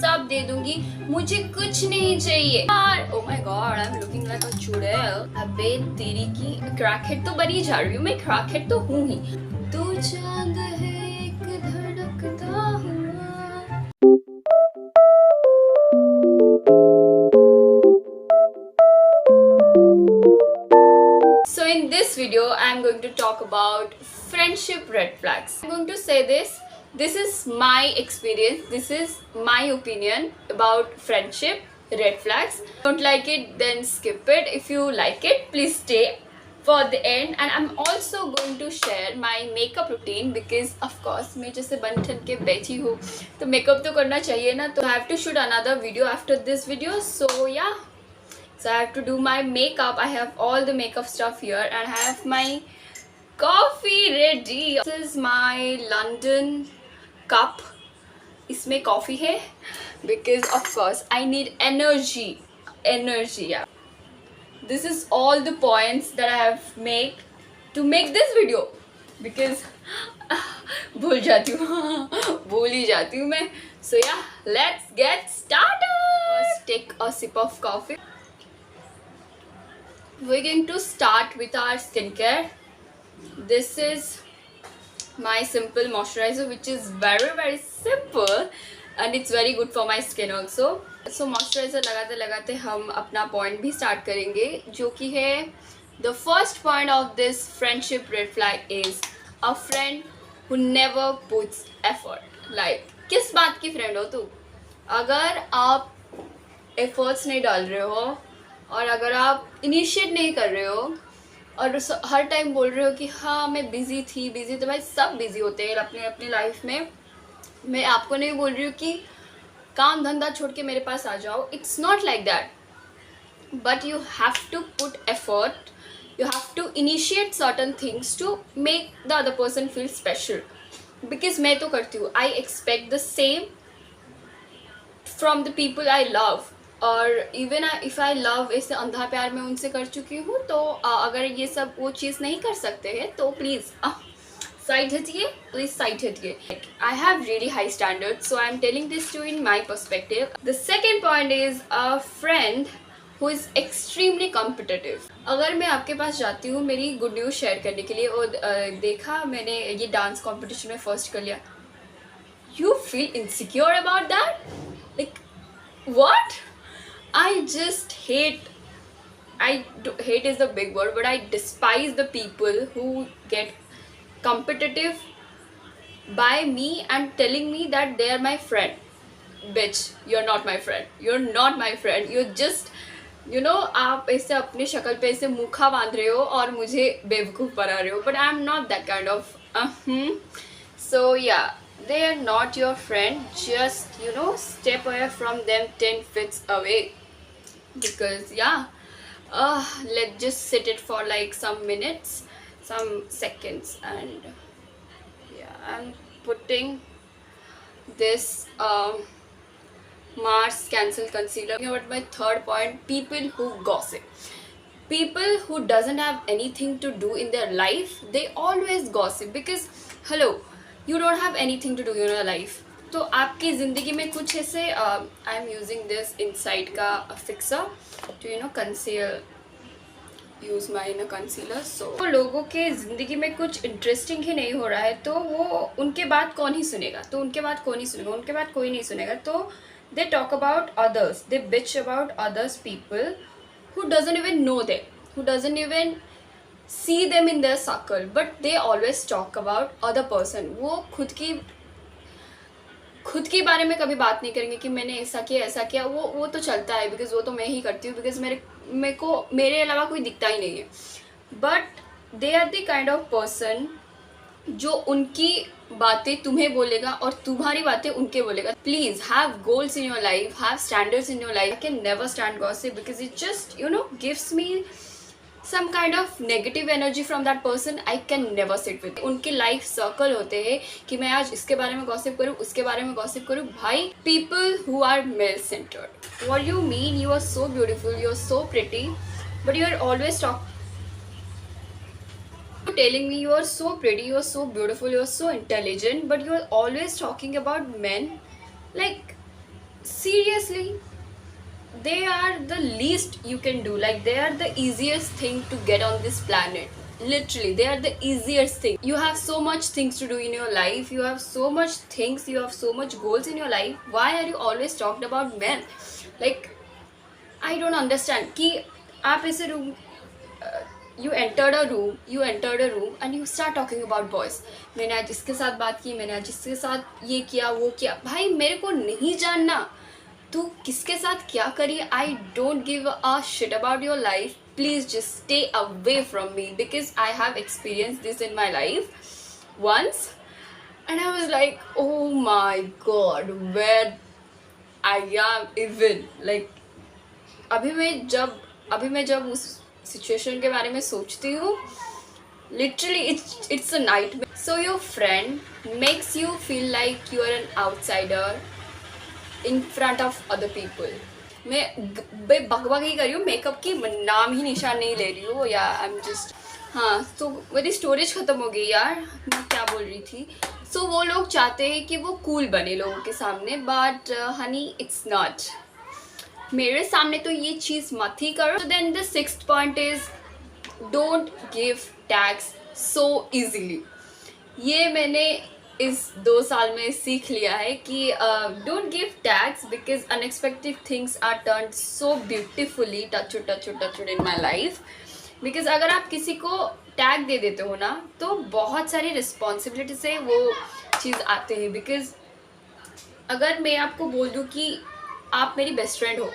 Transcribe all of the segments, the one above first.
सब दे दूंगी, मुझे कुछ नहीं चाहिए यार। Oh my God, I am looking like अ चुड़ैल। अबे तेरी की क्रैकहेड तो बनी जा रही हूँ मैं, क्रैकहेड तो हूँ ही। तू चांद है एक धड़कता हुआ। So in this video, I am going to talk about friendship red flags. I'm going to say this. This is my experience. This is my opinion about friendship red flags. Don't like it, then skip it. If you like it, please stay for the end. And I'm also going to share my makeup routine because of course मैं जैसे बन ठन के बैठी हूँ तो makeup तो करना चाहिए ना, तो I have to shoot another video after this video. So yeah. So I have to do my makeup. I have all the makeup stuff here and I have my coffee ready. This is my London cup. इसमें coffee है because of course I need energy. Yeah. This is all the points that I have made to make this video because भूल जाती हूँ मैं. So yeah, let's get started. Let's take a sip of coffee. We're going to start with our skincare. This is my simple moisturizer which is very simple and it's very good for my skin also. So moisturizer लगाते लगाते हम अपना point भी start करेंगे जो कि है the first point of this friendship red flag is a friend who never puts effort. Like किस बात की friend हो तू? अगर आप efforts नहीं डाल रहे हो और अगर आप इनिशिएट नहीं कर रहे हो और हर टाइम बोल रहे हो कि हाँ मैं बिज़ी थी, तो भाई सब बिज़ी होते हैं अपने अपनी लाइफ में. मैं आपको नहीं बोल रही हूँ कि काम धंधा छोड़ के मेरे पास आ जाओ. It's not like that, but you have to put effort. You have to initiate certain things to make the other person feel special. Because मैं तो करती हूँ. I expect the same from the people I love. और even if I love, ऐसे अंधा प्यार मैं उनसे कर चुकी हूँ. तो अगर ये सब वो चीज़ नहीं कर सकते हैं तो प्लीज़ साइड हटिए, प्लीज़ साइड हटिए. I have really high standard, so I am telling this to in my perspective. The second point is a friend who is extremely competitive. अगर मैं आपके पास जाती हूँ मेरी गुड न्यूज़ शेयर करने के लिए और देखा मैंने ये डांस कॉम्पिटिशन में फर्स्ट कर लिया, you feel insecure about that. Like what? I just hate is the big word, but I despise the people who get competitive by me and telling me that they are my friend. Bitch, you're not my friend. You're not my friend. You're just, you know, आप ऐसे अपनी शक्ल पे ऐसे मुखा बांध रहे हो और मुझे बेवकूफ़ बना रहे हो. But I'm not that kind of. So yeah, they are not your friend. Just, you know, step away from them 10 feet away. Because yeah, let's just sit it for like some minutes, some seconds, and yeah, I'm putting this Mars Cancel Concealer. You know what, my third point, people who gossip. People who doesn't have anything to do in their life, they always gossip. Because hello, you don't have anything to do in your life. तो आपकी ज़िंदगी में कुछ ऐसे I am using this inside का fixer to you know conceal, use my न concealer. सो लोगों के ज़िंदगी में कुछ इंटरेस्टिंग ही नहीं हो रहा है तो वो उनके बात कौन ही सुनेगा. उनके बात कोई नहीं सुनेगा. तो they talk about others, they bitch about others people who doesn't even know them, who doesn't even see them in their circle, but they always talk about other person. वो खुद के बारे में कभी बात नहीं करेंगे कि मैंने ऐसा किया. वो तो चलता है बिकॉज वो तो मैं ही करती हूँ, बिकॉज मेरे अलावा कोई दिखता ही नहीं है. But they are the kind of person जो उनकी बातें तुम्हें बोलेगा और तुम्हारी बातें उनके बोलेगा. Please have goals in your life, have standards in your life. I can never stand gossip because it just you know gives me some kind of negative energy from that person. I can never sit with. उनके life circle होते हैं कि मैं आज इसके बारे में gossip करूँ, उसके बारे में गॉसिप करूँ. भाई, people who are male centered. What you mean? You are so beautiful, you are so pretty, but you are always telling me you are so pretty, you are so beautiful, you are so intelligent, but you are always talking about men. Like seriously, they are the least you can do. Like, they are the easiest thing to get on this planet. Literally, they are the easiest thing. You have so much things to do in your life, you have so much things, you have so much goals in your life. Why are you always talked about men? Like, I don't understand कि आप ऐसे room, you entered a room and you start talking about boys. मैंने आज इसके साथ बात की, मैंने आज इसके साथ ये किया वो किया. भाई मेरे को नहीं जानना तू किसके साथ क्या करी. I don't give a shit about your life. Please just stay away from me because I have experience this in my life once and I was like, oh my god, where I am even. Like, अभी मैं जब उस situation के बारे में सोचती हूँ, literally it's a nightmare. So your friend makes you feel like you are an outsider in front of other people. मैं बकबक ही कर रही हूँ, मेकअप की नाम ही निशान नहीं ले रही हूँ, या आई एम जस्ट. हाँ, तो मेरी स्टोरेज ख़त्म हो गई यार, मैं क्या बोल रही थी. सो वो लोग चाहते हैं कि वो कूल बने लोगों के सामने, बट हनी इट्स नॉट. मेरे सामने तो ये चीज़ मत ही करो. So then the sixth point is don't give tags so easily. ये मैंने इस 2 साल में सीख लिया है कि don't give tags because unexpected things are turned so beautifully touched in my life. Because अगर आप किसी को टैग दे देते हो ना, तो बहुत सारी रिस्पॉन्सिबिलिटी से वो चीज़ आते हैं. बिकॉज अगर मैं आपको बोल दूँ कि आप मेरी बेस्ट फ्रेंड हो,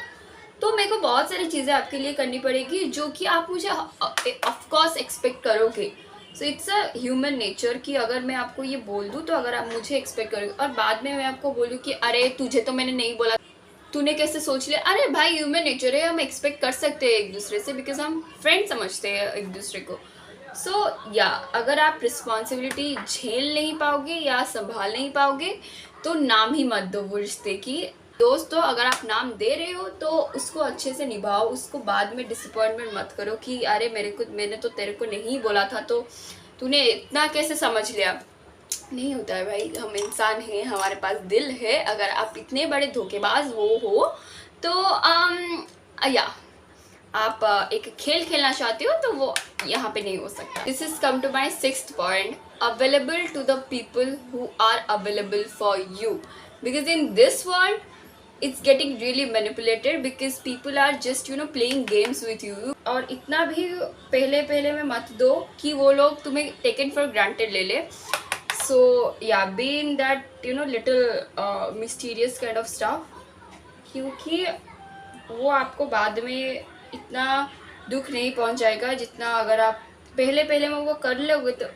तो मेरे को बहुत सारी चीज़ें आपके लिए करनी पड़ेगी जो कि आप मुझे ऑफकोर्स एक्सपेक्ट करोगे. So it's a human nature कि अगर मैं आपको ये बोल दूँ तो अगर आप मुझे एक्सपेक्ट करोगे, और बाद में मैं आपको बोलूँ कि अरे तुझे तो मैंने नहीं बोला, तूने कैसे सोच लिया. अरे भाई, ह्यूमन नेचर है, हम एक्सपेक्ट कर सकते हैं एक दूसरे से, बिकॉज हम फ्रेंड समझते हैं एक दूसरे को. सो या अगर आप रिस्पॉन्सिबिलिटी झेल नहीं पाओगे या संभाल नहीं पाओगे, तो नाम ही मत दो वो रिश्ते की. दोस्तों, अगर आप नाम दे रहे हो तो उसको अच्छे से निभाओ. उसको बाद में डिसअपॉइंटमेंट मत करो कि अरे मैंने तो तेरे को नहीं बोला था, तो तूने इतना कैसे समझ लिया. नहीं होता है भाई, हम इंसान हैं, हमारे पास दिल है. अगर आप इतने बड़े धोखेबाज वो हो तो या आप एक खेल खेलना चाहते हो तो वो यहाँ पे नहीं हो सकता. This is come to my 6th point. Available to the people who are available for you. Because in this world it's getting really manipulated because people are just playing games with you. और इतना भी पहले में मत दो कि वो लोग तुम्हें taken for granted ले ले. So yeah, be in that little mysterious kind of stuff, क्योंकि वो आपको बाद में इतना दुख नहीं पहुंचाएगा जितना अगर आप पहले में वो कर लोगे. तो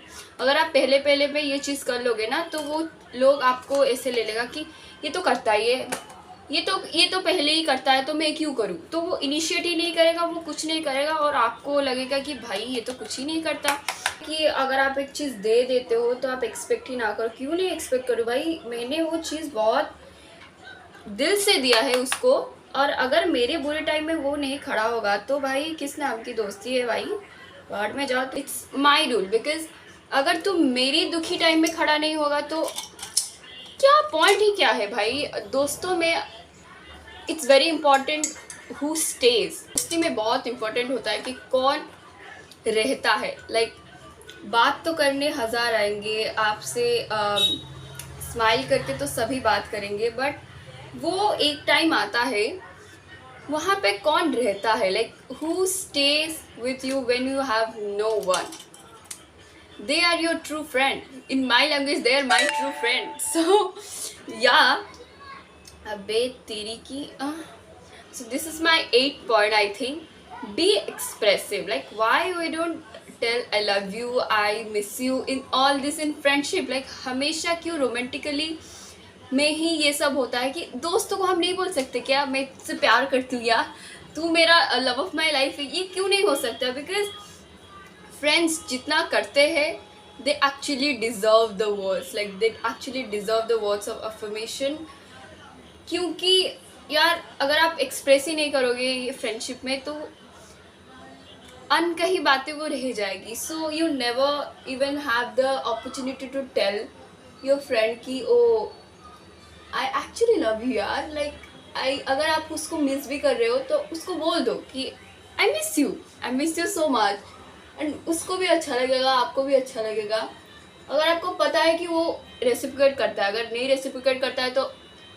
अगर आप पहले में ये चीज़ कर लोगे ना, तो वो लोग आपको ऐसे ले लेगा कि ये तो करता ही है, ये तो पहले ही करता है, तो मैं क्यों करूं. तो वो इनिशिएट ही नहीं करेगा, वो कुछ नहीं करेगा, और आपको लगेगा कि भाई ये तो कुछ ही नहीं करता. कि अगर आप एक चीज़ दे देते हो तो आप एक्सपेक्ट ही ना करो. क्यों नहीं एक्सपेक्ट करो भाई, मैंने वो चीज़ बहुत दिल से दिया है उसको, और अगर मेरे बुरे टाइम में वो नहीं खड़ा होगा तो भाई किस नाम की दोस्ती है भाई, वार्ड में जाओ. It's my rule. बिकॉज अगर तुम मेरी दुखी टाइम में खड़ा नहीं होगा तो क्या पॉइंट ही क्या है भाई. दोस्तों में it's very important who stays. दोस्ती में बहुत इंपॉर्टेंट होता है कि कौन रहता है. लाइक बात तो करने 1000 आएंगे आपसे, स्माइल करके तो सभी बात करेंगे, बट वो एक टाइम आता है वहाँ पे कौन रहता है. Like who stays with you when you have no one. They are your true friend. In my language, they are my true friend. So yeah, अबे तेरी की. So this is my 8th point. I think be expressive. Like, why we don't tell I love you, I miss you in all this in friendship. Like, हमेशा क्यों romantically में ही ये सब होता है कि दोस्तों को हम नहीं बोल सकते क्या मैं तुझसे प्यार करती हूँ या तू मेरा लव ऑफ माई लाइफ है. ये क्यों नहीं हो सकता. बिकॉज फ्रेंड्स जितना करते हैं, they actually deserve the words. Like they actually deserve the words of affirmation. क्योंकि यार अगर आप एक्सप्रेस ही नहीं करोगे ये फ्रेंडशिप में, तो अनकही बातें वो रह जाएगी. So you never even have the opportunity to tell your friend कि oh I actually love you यार. लाइक अगर आप उसको मिस भी कर रहे हो तो उसको बोल दो कि I miss you so much, and उसको भी अच्छा लगेगा, आपको भी अच्छा लगेगा। अगर आपको पता है कि वो रेसिप्रोकेट करता है, अगर नहीं रेसिप्रोकेट करता है तो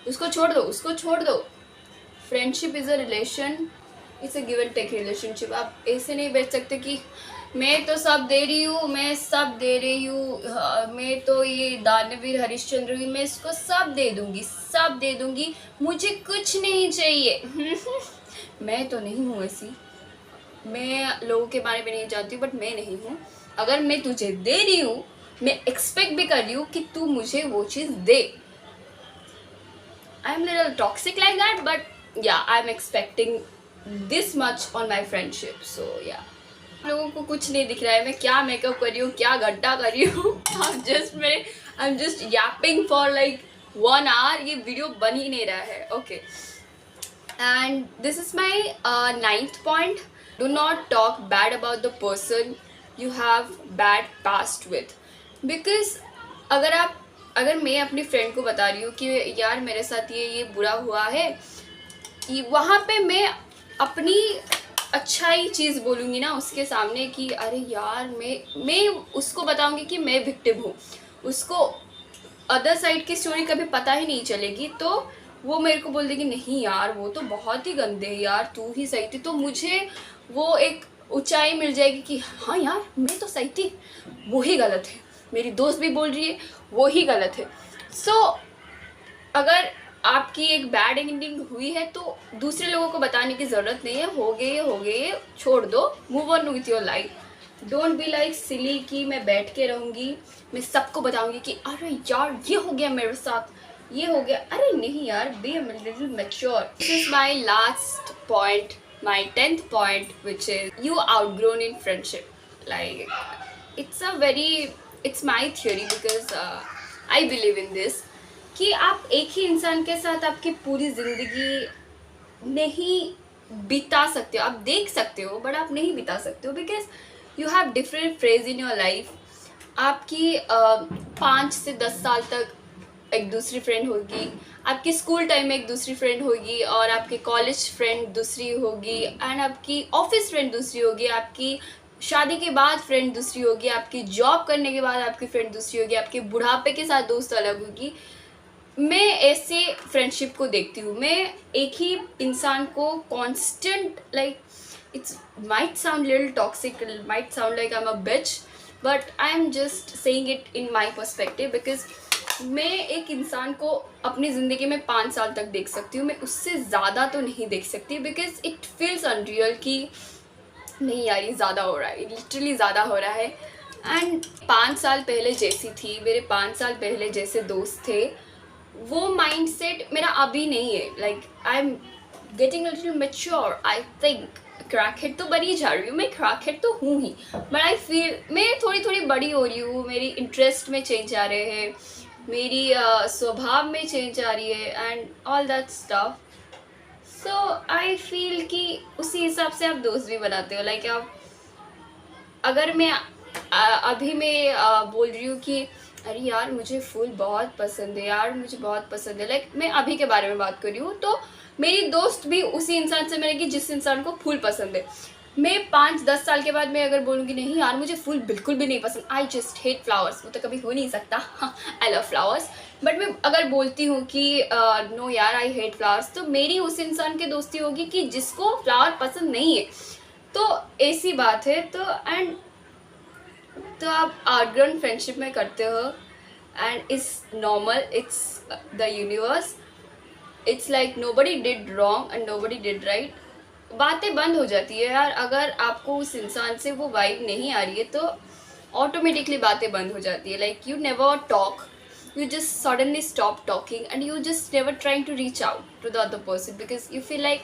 उसको छोड़ दो, उसको छोड़ दो। Friendship is a relation, it's a give and take relationship. आप ऐसे नहीं बैठ सकते कि मैं तो सब दे रही हूँ, मैं सब दे रही हूँ, मैं तो ये दानवीर हरिश्चंद्र हूँ, मैं इसको सब दे दूँगी, सब दे दूँगी, मुझे कुछ नहीं चाहिए। मैं तो नहीं हूँ ऐसी, मैं लोगों के बारे में नहीं जानती हूँ, बट मैं नहीं हूँ। अगर मैं तुझे दे रही हूँ, मैं एक्सपेक्ट भी कर रही हूँ कि तू मुझे वो चीज़ दे। I am little toxic like that, but yeah I am expecting this much on my friendship. So yeah लोगों को कुछ नहीं दिख रहा है मैं क्या मेकअप कर रही हूँ, क्या गड्ढा कर रही हूँ। आई am just Yaping for like 1 hour, ये वीडियो बन ही नहीं रहा है। Okay, and this is my 9th point. Do not talk bad about the person you have bad past with, because अगर मैं अपनी फ्रेंड को बता रही हूँ कि यार मेरे साथ ये बुरा हुआ है, वहाँ पे मैं अपनी अच्छाई चीज़ बोलूँगी ना उसके सामने कि अरे यार मैं उसको बताऊँगी कि मैं विक्टिम हूँ, उसको अदर साइड की स्टोरी कभी पता ही नहीं चलेगी, तो वो मेरे को बोल देगी नहीं यार वो तो बहुत ही गंदे है यार, तू ही सही थी। तो मुझे वो एक ऊंचाई मिल जाएगी कि हाँ यार मैं तो सही थी, वो ही गलत है, मेरी दोस्त भी बोल रही है वो ही गलत है। सो अगर आपकी एक बैड एंडिंग हुई है तो दूसरे लोगों को बताने की ज़रूरत नहीं है, हो गए छोड़ दो, move on with your life. Don't be like silly कि मैं बैठ के रहूँगी, मैं सबको बताऊँगी कि अरे यार ये हो गया मेरे साथ, ये हो गया। अरे नहीं यार, be a little mature. This is my last point, my 10th point, which is you outgrown in friendship. Like it's my theory, because I believe in this कि आप एक ही इंसान के साथ आपकी पूरी ज़िंदगी नहीं बिता सकते हो। आप देख सकते हो बट आप नहीं बिता सकते हो, because you have different phase in your life. आपकी 5 से 10 साल तक एक दूसरी फ्रेंड होगी, आपकी स्कूल टाइम में एक दूसरी फ्रेंड होगी, और आपकी कॉलेज फ्रेंड दूसरी होगी, एंड आपकी ऑफिस फ्रेंड दूसरी होगी, आपकी शादी के बाद फ्रेंड दूसरी होगी, आपकी जॉब करने के बाद आपकी फ्रेंड दूसरी होगी, आपके बुढ़ापे के साथ दोस्त अलग होगी। मैं ऐसे फ्रेंडशिप को देखती हूँ। मैं एक ही इंसान को constant, like it's might sound little toxic, might sound like I am a bitch, but I am just saying it in my perspective, because मैं एक इंसान को अपनी ज़िंदगी में 5 साल तक देख सकती हूँ, मैं उससे ज़्यादा तो नहीं देख सकती, बिकॉज इट फील्स अनरियल कि नहीं यार ये ज़्यादा हो रहा है, लिटरली ज़्यादा हो रहा है। एंड 5 साल पहले जैसी थी, मेरे 5 साल पहले जैसे दोस्त थे, वो माइंडसेट मेरा अभी नहीं है। Like I am getting little mature, I think. Crackhead तो बनी जा रही हूँ, मैं क्रैकहेड तो हूँ ही, बट आई फील मैं थोड़ी थोड़ी बड़ी हो रही हूँ, मेरी इंटरेस्ट में चेंज आ रहे हैं, मेरी स्वभाव में चेंज आ रही है, and all that stuff. So I feel कि उसी हिसाब से आप दोस्त भी बनाते हो। लाइक आप अगर मैं अभी मैं बोल रही हूँ कि अरे यार मुझे फूल बहुत पसंद है, यार मुझे बहुत पसंद है, लाइक मैं अभी के बारे में बात कर रही हूँ, तो मेरी दोस्त भी उसी इंसान से मिलेगी जिस इंसान को फूल पसंद है। मैं 5-10 साल के बाद मैं अगर बोलूँगी नहीं यार मुझे फूल बिल्कुल भी नहीं पसंद, आई जस्ट हेट फ्लावर्स, वो तो कभी हो नहीं सकता, आई लव फ्लावर्स, बट मैं अगर बोलती हूँ कि नो यार आई हेट फ्लावर्स, तो मेरी उस इंसान की दोस्ती होगी कि जिसको फ्लावर पसंद नहीं है। तो ऐसी बात है। तो आप आउटग्रोन फ्रेंडशिप में करते हो, and it's normal, it's the universe, it's like nobody did wrong and nobody did right. बातें बंद हो जाती है यार, अगर आपको उस इंसान से वो वाइब नहीं आ रही है तो ऑटोमेटिकली बातें बंद हो जाती है। Like you never talk, you just suddenly stop talking and you just never trying to reach out to the other person because you feel like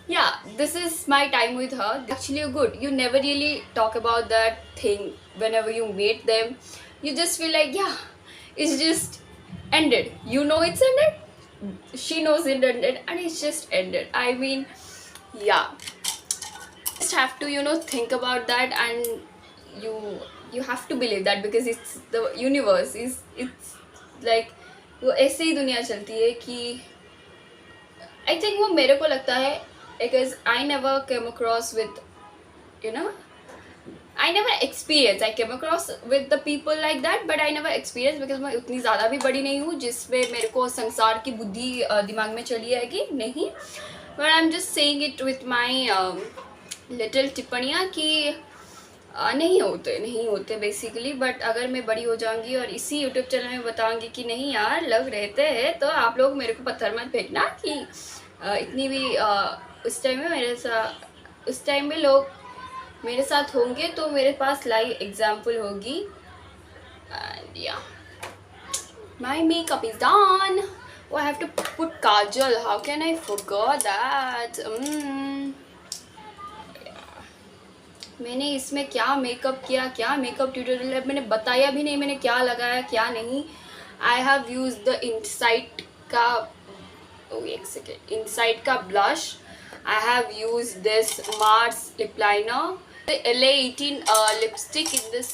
yeah, this is my time with her, actually you're good, you never really talk about that thing. Whenever you meet them you just feel like yeah, it's just ended, you know it's ended, she knows it ended, and it's just ended. I mean yeah, just have to think about that, and you have to believe that because it's the universe is, it's like वो ऐसे ही दुनिया चलती है कि I think वो मेरे को लगता है because I never came across with you know I never experience. I came across with the people like that, but I never experienced because मैं उतनी ज़्यादा भी बड़ी नहीं हूँ जिसमें मेरे को संसार की बुद्धि दिमाग में चली आएगी, नहीं. But I'm just saying it with my little टिप्पणियाँ कि नहीं होते बेसिकली. बट अगर मैं बड़ी हो जाऊँगी और इसी यूट्यूब चैनल में बताऊँगी कि नहीं यार लव रहते हैं, तो आप लोग मेरे को पत्थर मत फेंकना कि इतनी भी उस टाइम में लोग मेरे साथ होंगे तो मेरे पास लाइव एग्जाम्पल होगी. एंड या my makeup is done. Oh, I have to put kajal. How can I forget that? मैंने इसमें क्या मेकअप किया, क्या मेकअप ट्यूटोरियल है, मैंने बताया भी नहीं मैंने क्या लगाया क्या नहीं. I have use the insight का एक सेकेंड इनसाइट का blush. I have used this Mars lip liner, the LA18 lipstick in this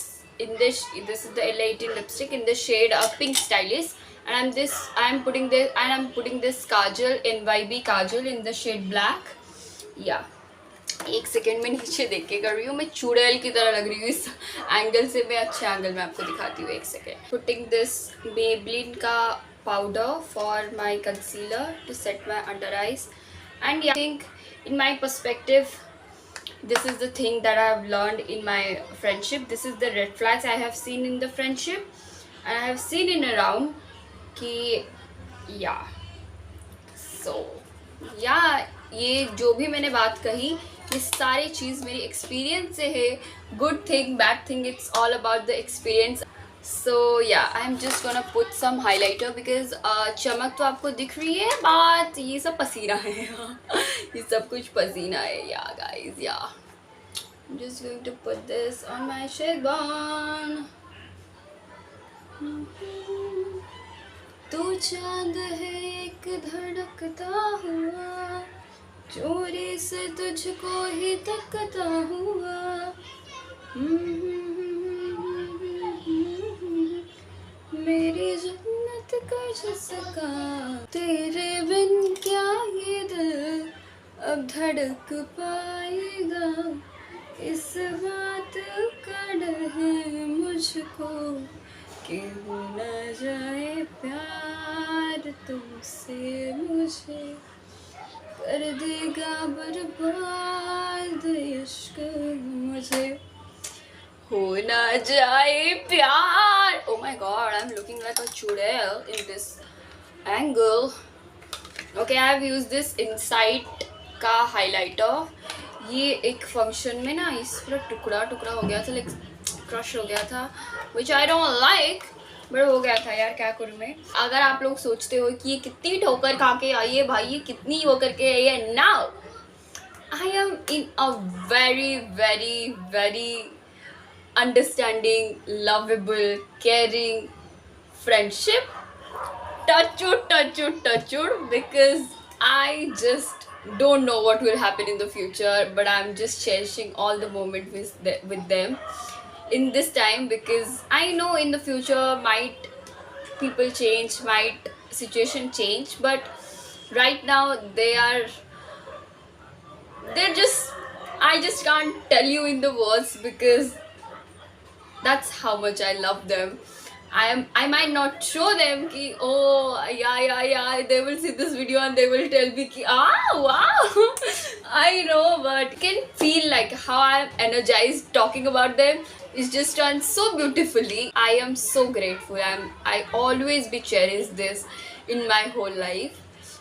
this is the LA18 lipstick in the shade Pink Stylish, and I'm putting this kajal NYB kajal in the shade black. Yeah, एक second में नीचे देख के कर रही हूँ, मैं चुड़ैल की तरह लग रही हूँ इस एंगल से. मैं अच्छे एंगल में आपको दिखाती हूँ, एक सेकेंड. पुटिंग दिस Maybelline का powder for my concealer to set my under eyes. And yeah, I think in my perspective, this is the thing that I have learned in my friendship. This is the red flags I have seen in the friendship, and I have seen in around कि yeah. So yeah, ये जो भी मैंने बात कही ये सारी चीज़ मेरी एक्सपीरियंस से है. Good thing bad thing, it's all about the experience. So yeah, I'm just gonna put some highlighter because चमक तो आपको दिख रही है, but ये सब पसीना है. ये सब कुछ पसीना है. Yeah guys, yeah. I'm just going to put this on my cheekbone. तू चांद है एक धड़कता हुआ, चोरी से तुझको ही तकता हुआ. मेरी जन्नत का जिसका, तेरे बिन क्या ये दिल अब धड़क पाएगा. इस बात का डर है मुझको कि हो न जाए प्यार तुमसे, मुझे कर देगा बर्बाद इश्क, मुझे हो ना जाए प्यार. Oh my god, I'm looking like a chudel in this angle. Okay, I have used this Insight का highlighter. ये एक फंक्शन में ना इस पूरा टुकड़ा हो गया था, लाइक क्रश हो गया था, which I don't like, but हो गया था यार, क्या करूँ मैं. अगर आप लोग सोचते हो कि ये कितनी ठोकर खा के आई है भाई, ये कितनी वो करके आई है, now I am in a very very very understanding, lovable, caring friendship. Touch wood, because I just don't know what will happen in the future, but I'm just cherishing all the moment with them in this time, because I know in the future might people change, might situation change, but right now they're just, I just can't tell you in the words, because that's how much I love them. I might not show them ki, oh yeah, they will see this video and they will tell me ki, wow. I know, but you can feel like how I'm energized talking about them. It's just done so beautifully. I am so grateful. I always be cherish this in my whole life.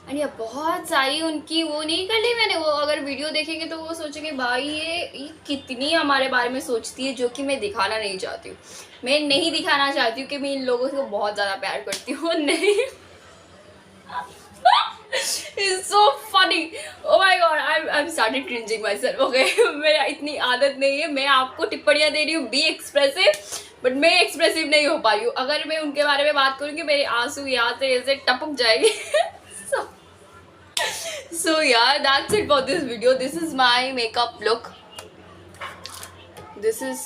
And ये बहुत सारी उनकी वो नहीं कर ली मैंने. वो अगर वीडियो देखेंगे तो वो सोचेंगे भाई ये कितनी हमारे बारे में सोचती है, जो कि मैं दिखाना नहीं चाहती हूँ. मैं नहीं दिखाना चाहती हूँ कि मैं इन लोगों को बहुत ज़्यादा प्यार करती हूँ. नहीं. It's so funny. Oh my god, I'm started cringing myself. Okay, मेरा इतनी आदत नहीं है. मैं आपको टिप्पणियाँ दे रही हूँ, बी एक्सप्रेसिव, बट मैं एक्सप्रेसिव नहीं हो पा रही हूँ. अगर मैं उनके बारे में बात करूँगी मेरे आंसू यहाँ से ऐसे टपक जाएंगे. So yeah, that's it for this video. This is my makeup look. This is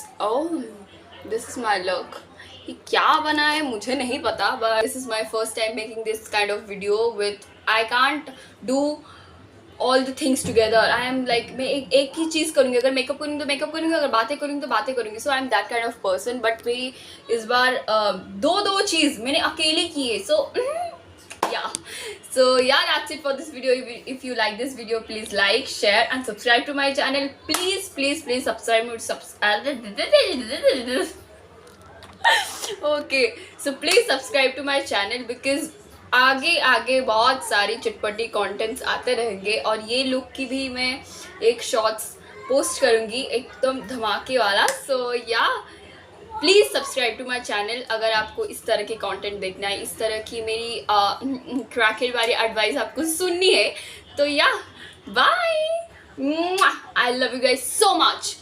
my look. ये क्या बना है मुझे नहीं पता, but this is my first time making this kind of video with I can't do all the things together. I am like मैं एक ही चीज़ करूँगी, अगर मेकअप करूँगी तो मेकअप करूँगी, अगर बातें करूँगी तो बातें करूँगी. So I am that kind of person. But मेरी इस बार दो चीज़ मैंने अकेले की है. सो yeah, that's it for this video. If you like this video, please like, share and subscribe to my channel. Please subscribe me. Okay, so please subscribe to my channel because आगे आगे बहुत सारी चटपटी कंटेंट्स आते रहेंगे. और ये look की भी मैं एक शॉर्ट्स पोस्ट करूँगी एकदम धमाके वाला. So yeah please subscribe to my channel अगर आपको इस तरह के कंटेंट देखना है, इस तरह की मेरी क्रैकेट वाली एडवाइस आपको सुननी है. तो yeah bye, I love you guys so much.